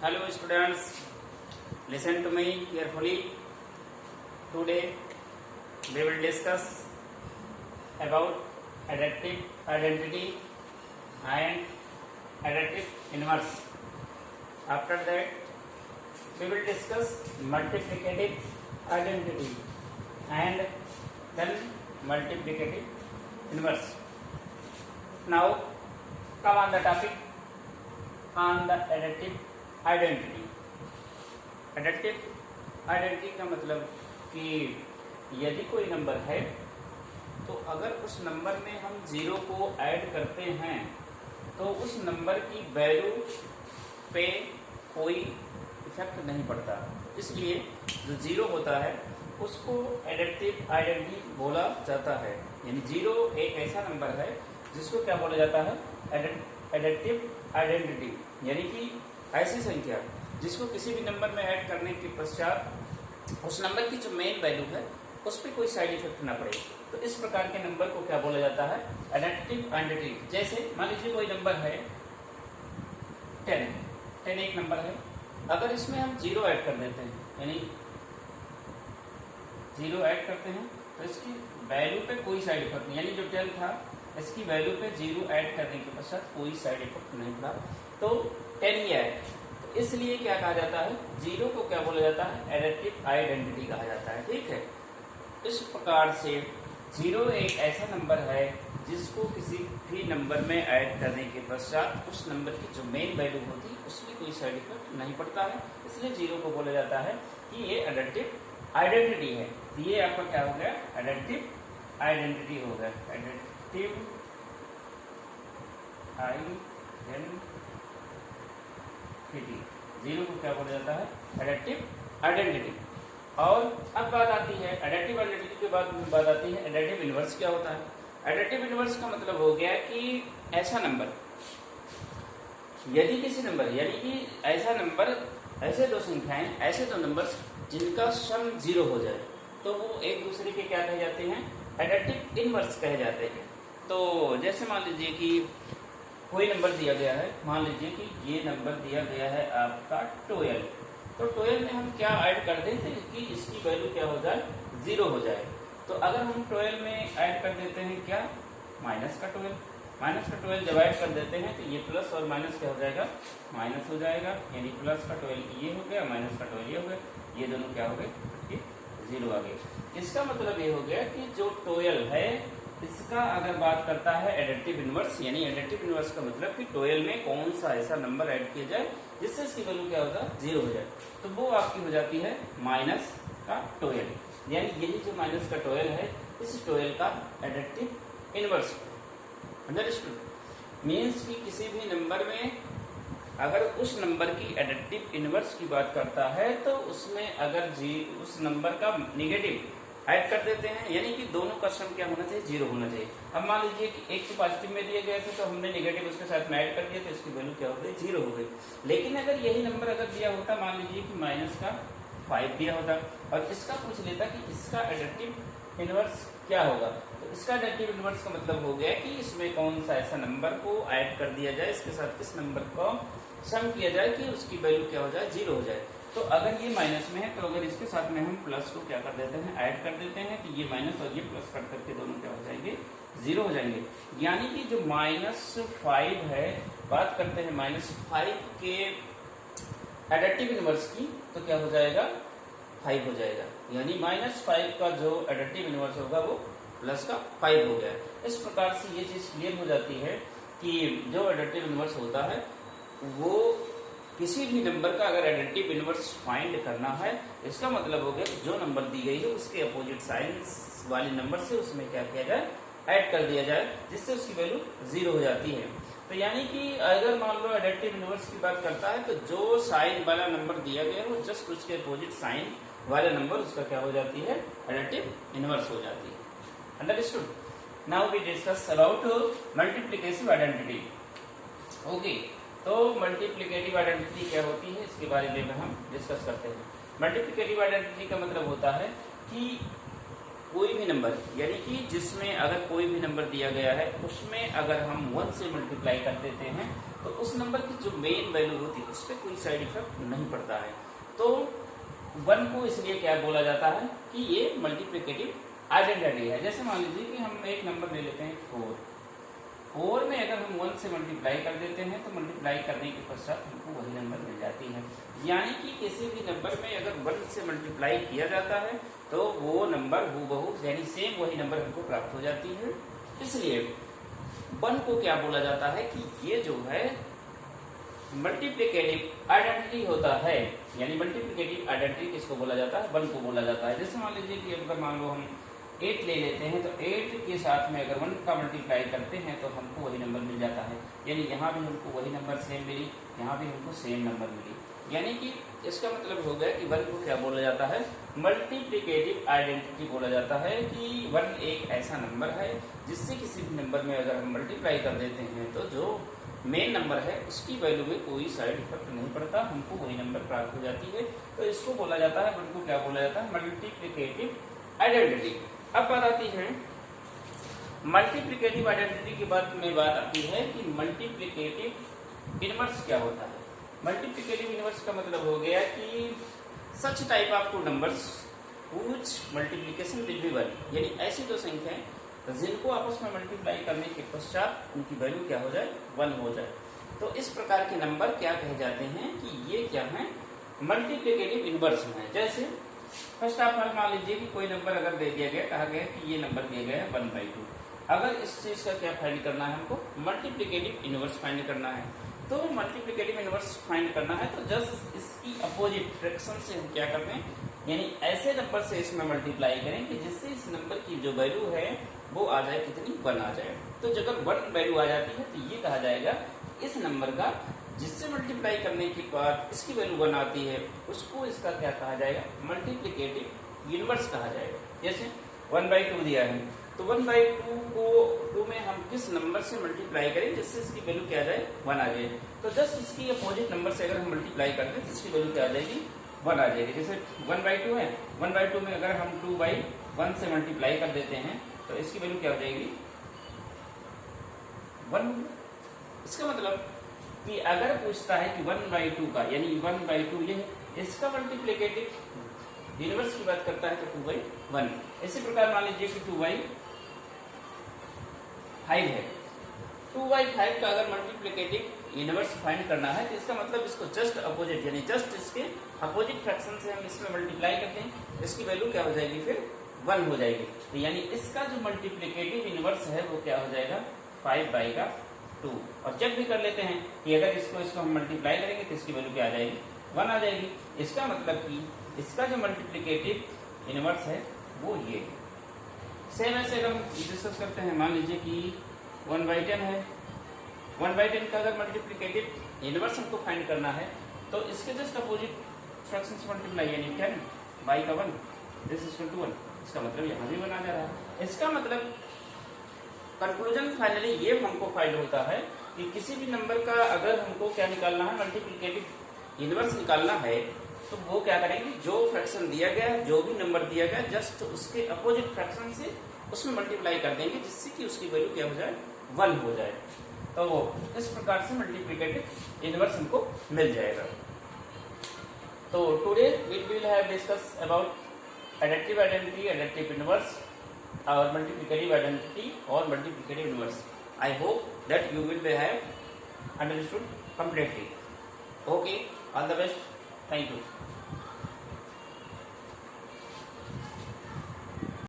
Hello students, listen to me carefully. Today we will discuss about additive identity and additive inverse. After that we will discuss multiplicative identity and then multiplicative inverse. Now come on the topic on the additive identity. Additive identity का मतलब कि यदि कोई number है तो अगर उस number में हम जीरो को ऐड करते हैं तो उस नंबर की वैल्यू पे कोई इफेक्ट नहीं पड़ता, इसलिए जो जीरो होता है उसको एडिटिव आइडेंटिटी बोला जाता है। यानी जीरो एक ऐसा नंबर है जिसको क्या बोला जाता है, एडिटिव आइडेंटिटी, यानी कि ऐसी संख्या जिसको किसी भी नंबर में ऐड करने के पश्चात उस नंबर की जो मेन वैल्यू है उस पर कोई साइड इफेक्ट ना पड़े, तो इस प्रकार के नंबर को क्या बोला जाता है, एडिटिव आइडेंटिटी। जैसे मान लीजिए कोई नंबर है 10 एक नंबर है, अगर इसमें हम जीरो ऐड कर देते हैं, यानी जीरो ऐड करते हैं तो इसकी वैल्यू पे कोई साइड इफेक्ट नहीं, यानी जो 10 था इसकी वैल्यू पे जीरो ऐड करने के पश्चात कोई साइड इफेक्ट नहीं पड़ा, तो 10 ही है। तो इसलिए क्या कहा जाता है, जीरो को क्या बोला जाता है, एडिटिव आइडेंटिटी कहा जाता है। ठीक है, इस प्रकार से जीरो एक ऐसा नंबर है जिसको किसी भी नंबर में ऐड करने के पश्चात उस नंबर की जो मेन वैल्यू होती है उसमें कोई साइड इफेक्ट नहीं पड़ता है, इसलिए जीरो को बोला जाता है कि ये एडिटिव आइडेंटिटी है। ये आपका क्या हो गया, एडिटिव आइडेंटिटी हो गया, एडिटिव आइडेंटिटी। जीरो को क्या बोला जाता है, एडिटिव आइडेंटिटी। और अब बात आती है एडिटिव आइडेंटिटी के बाद बात आती है एडिटिव इनवर्स क्या होता है। एडिटिव इनवर्स का मतलब हो गया कि ऐसा नंबर, यदि किसी नंबर, यानी कि ऐसा नंबर, ऐसे दो संख्याएं, ऐसे दो नंबर्स जिनका सम जीरो हो जाए तो वो एक दूसरे के क्या कहे जाते हैं, एडिटिव इनवर्स कहे जाते हैं। तो जैसे मान लीजिए कि कोई नंबर दिया गया है, मान लीजिए कि ये नंबर दिया गया है आपका 12, तो 12 में हम क्या ऐड कर देते हैं कि इसकी वैल्यू क्या हो जाए, जीरो हो जाए। तो अगर हम 12 में ऐड कर देते हैं क्या, माइनस का 12 जब ऐड कर देते हैं तो ये प्लस और माइनस क्या हो जाएगा, माइनस हो जाएगा, यानी प्लस का 12 ये हो गया, माइनस का 12 ये हो गया, ये दोनों क्या हो गए, जीरो आ गए। इसका मतलब ये हो गया कि जो 12 है इसका अगर बात करता है एडिटिव इनवर्स, यानी एडिटिव इनवर्स का मतलब कि 12 में कौन सा ऐसा नंबर ऐड किया जाए जिससे इसकी वैल्यू क्या होगा, जीरो हो जाए, तो वो आपकी हो जाती है माइनस का 12, यानी यही जो माइनस का 12 है इस 12 का एडिटिव इनवर्स। अंडरस्टूड, मीन्स कि किसी भी नंबर में अगर उस नंबर की एडिटिव इनवर्स की बात करता है तो उसमें अगर उस नंबर का निगेटिव ऐड कर देते हैं, यानी कि दोनों का सम क्या होना चाहिए, जीरो होना चाहिए। अब मान लीजिए कि एक तो पॉजिटिव में दिए गए थे तो हमने निगेटिव उसके साथ में ऐड कर दिया तो इसकी वैल्यू क्या हो गई, जीरो हो गई। लेकिन अगर यही नंबर अगर दिया होता, मान लीजिए कि माइनस का 5 दिया होता और इसका पूछ लेता कि इसका एडिटिव इनवर्स क्या होगा, तो इसका एडिटिव इनवर्स का मतलब हो गया कि इसमें कौन सा ऐसा नंबर को ऐड कर दिया जाए, इसके साथ किस नंबर को सम किया जाए कि उसकी वैल्यू क्या हो जाए, जीरो हो जाए। तो अगर ये माइनस में है तो अगर इसके साथ में हम प्लस को क्या कर देते हैं, ऐड कर देते हैं, तो ये माइनस और ये प्लस कट करके दोनों क्या हो जाएंगे, जीरो हो जाएंगे। यानी कि जो -5 है, बात करते हैं -5 के एडिटिव इनवर्स की, तो क्या हो जाएगा, 5 हो जाएगा, यानी -5 का जो एडिटिव इनवर्स होगा वो प्लस का 5 हो गया। इस प्रकार से ये चीज क्लियर हो जाती है कि जो एडिटिव इनवर्स होता है वो किसी भी नंबर का अगर एडिटिव इनवर्स फाइंड करना है, इसका मतलब हो गया कि जो नंबर दी गई है उसके अपोजिट साइन वाले नंबर से उसमें क्या किया जाए, ऐड कर दिया जाए, जिससे उसकी वैल्यू जीरो हो जाती है। तो यानी कि अगर मान लो एडिटिव इनवर्स की बात करता है तो जो साइन वाला नंबर दिया गया है वो जस्ट उसके अपोजिट साइन वाले नंबर उसका क्या हो जाती है, एडिटिव इनवर्स हो जाती है। Understood. Now we discuss about multiplicative identity. Okay, तो मल्टीप्लिकेटिव आइडेंटिटी क्या होती है इसके बारे में हम डिस्कस करते हैं। मल्टीप्लिकेटिव आइडेंटिटी का मतलब होता है कि कोई भी नंबर, यानी कि जिसमें अगर कोई भी नंबर दिया गया है उसमें अगर हम 1 से मल्टीप्लाई कर देते हैं तो उस नंबर की जो मेन वैल्यू होती है उस पर कोई साइड इफेक्ट नहीं पड़ता है। तो 1 को इसलिए क्या बोला जाता है कि ये मल्टीप्लिकेटिव आइडेंटिटी है। जैसे मान लीजिए कि हम एक नंबर ले लेते हैं 4, 4 में अगर हम 1 से मल्टीप्लाई कर देते हैं तो मल्टीप्लाई करने के पश्चात हमको वही नंबर मिल जाती है। यानी कि किसी भी नंबर में अगर 1 से मल्टीप्लाई किया जाता है तो वो नंबर हूबहू यानी सेम वही नंबर हमको प्राप्त हो जाती है। इसलिए 1 को क्या बोला जाता है कि ये जो है मल्टीप्लिकेटिव आइडेंटिटी होता है। यानी मल्टीप्लिकेटिव आइडेंटिटी किसको बोला जाता है? 1 को बोला जाता है। जैसे मान लीजिए कि अगर मान लो हम 8 ले लेते हैं तो 8 के साथ में अगर 1 का मल्टीप्लाई करते हैं तो हमको वही नंबर मिल जाता है। यानी यहाँ भी हमको वही नंबर सेम मिली, यहाँ भी हमको सेम नंबर मिली। यानी कि इसका मतलब हो गया कि 1 को क्या बोला जाता है? मल्टीप्लिकेटिव आइडेंटिटी बोला जाता है कि 1 एक ऐसा नंबर है जिससे किसी भी नंबर में अगर हम मल्टीप्लाई कर देते हैं तो जो मेन नंबर है उसकी वैल्यू में कोई साइड इफेक्ट नहीं पड़ता, हमको वही नंबर प्राप्त हो जाती है। तो इसको बोला जाता है, 1 को क्या बोला जाता है? Multiplicative identity. अब बात आती है मल्टीप्लिकेटिव आइडेंटिटी के बाद में बात आती है कि मल्टीप्लिकेटिव इनवर्स क्या होता है। मल्टीप्लिकेटिव इनवर्स का मतलब हो गया कि such type of two numbers which multiplication will be 1, यानी ऐसी दो संख्याएं जिनको आपस में मल्टीप्लाई करने के पश्चात उनकी वैल्यू क्या हो जाए? 1 हो जाए। तो इस प्रकार के नंबर क्या कहे जाते हैं कि ये क्या है? मल्टीप्लिकेटिव इनवर्स है। जैसे फर्स्ट ऑफ ऑल मान लीजिए कि कोई नंबर अगर दे दिया गया, कहा गया कि ये नंबर दिया गया है 1/2। अगर इस चीज का क्या फाइंड करना है हमको? मल्टीप्लिकेटिव इनवर्स फाइंड करना है। तो मल्टीप्लिकेटिव इनवर्स फाइंड करना है तो जस्ट इसकी अपोजिट फ्रैक्शन से हम क्या करते हैं, यानी ऐसे नंबर से इसमें मल्टीप्लाई करें कि जिससे इस नंबर की जो वैल्यू है वो आ जाए कितनी? 1 आ जाए। तो जब 1 वैल्यू आ जाती है तो ये कहा जाएगा इस नंबर का जिससे मल्टीप्लाई करने के बाद इसकी वैल्यू 1 आती है उसको इसका क्या कहा जाएगा? मल्टीप्लिकेटिव इनवर्स कहा जाएगा। जैसे 1/2 दिया है तो 1/2 को 2 में हम किस नंबर से मल्टीप्लाई करें जिससे इसकी वैल्यू क्या आ जाए? 1 आ जाए। तो जस्ट इसकी अपोजिट नंबर से अगर हम मल्टीप्लाई करते हैं तो इसकी वैल्यू क्या आ जाएगी? 1 आ जाएगी। जैसे 1/2 है, 1/2 में अगर हम 2/1 से मल्टीप्लाई कर देते हैं तो इसकी वैल्यू क्या हो जाएगी? 1। इसका मतलब कि अगर पूछता है कि 1/2 का यानी 1/2 ये है, इसका मल्टीप्लिकेटिव इनवर्स की बात करता है तो 2/1। इसी प्रकार मान लीजिए कि 2/5 है, 2/5 का अगर मल्टीप्लिकेटिव इनवर्स फाइंड करना है तो इसका मतलब इसको जस्ट अपोजिट यानी जस्ट इसके अपोजिट फ्रैक्शन से हम इसमें मल्टीप्लाई करते हैं, इसकी वैल्यू क्या हो जाएगी? फिर 1 हो जाएगी। तो यानी इसका जो मल्टीप्लिकेटिव इनवर्स है वो क्या हो जाएगा? 5/2। और चेक भी कर लेते हैं कि अगर इसको हम मल्टीप्लाई करेंगे तो इसकी वैल्यू क्या आ जाएगी? 1 आ जाएगी। इसका मतलब कि इसका जो मल्टीप्लिकेटिव इनवर्स है वो ये है। सेम ऐसे अगर हम डिस्कस करते हैं, मान लीजिए कि 1/10 है, 1/10 का अगर मल्टीप्लिकेटिव इनवर्स हमको फाइंड करना है तो इसके जस्ट अपोजिट फ्रैक्शन से मल्टीप्लाई यानी 10/1 दिस इज इक्वल टू 1। इसका मतलब यहाँ भी 1 आ जा रहा है। इसका मतलब कंक्लूजन फाइनली ये हमको फाइंड होता है कि किसी भी नंबर का अगर हमको क्या निकालना है? मल्टीप्लिकेटिव इनवर्स निकालना है तो वो क्या करेंगे? जो फ्रैक्शन दिया गया है, जो भी नंबर दिया गया, जस्ट उसके अपोजिट फ्रैक्शन से उसमें मल्टीप्लाई कर देंगे जिससे कि उसकी वैल्यू क्या हो जाए? 1 हो जाए। तो वो इस प्रकार से मल्टीप्लिकेटिव इनवर्स हमको मिल जाएगा। तो today we will have discuss about additive identity, additive inverse और मल्टीप्लिकेटिव आइडेंटिटी और multiplicative inverse. I hope that you will have understood completely. Okay, all the best. Thank you.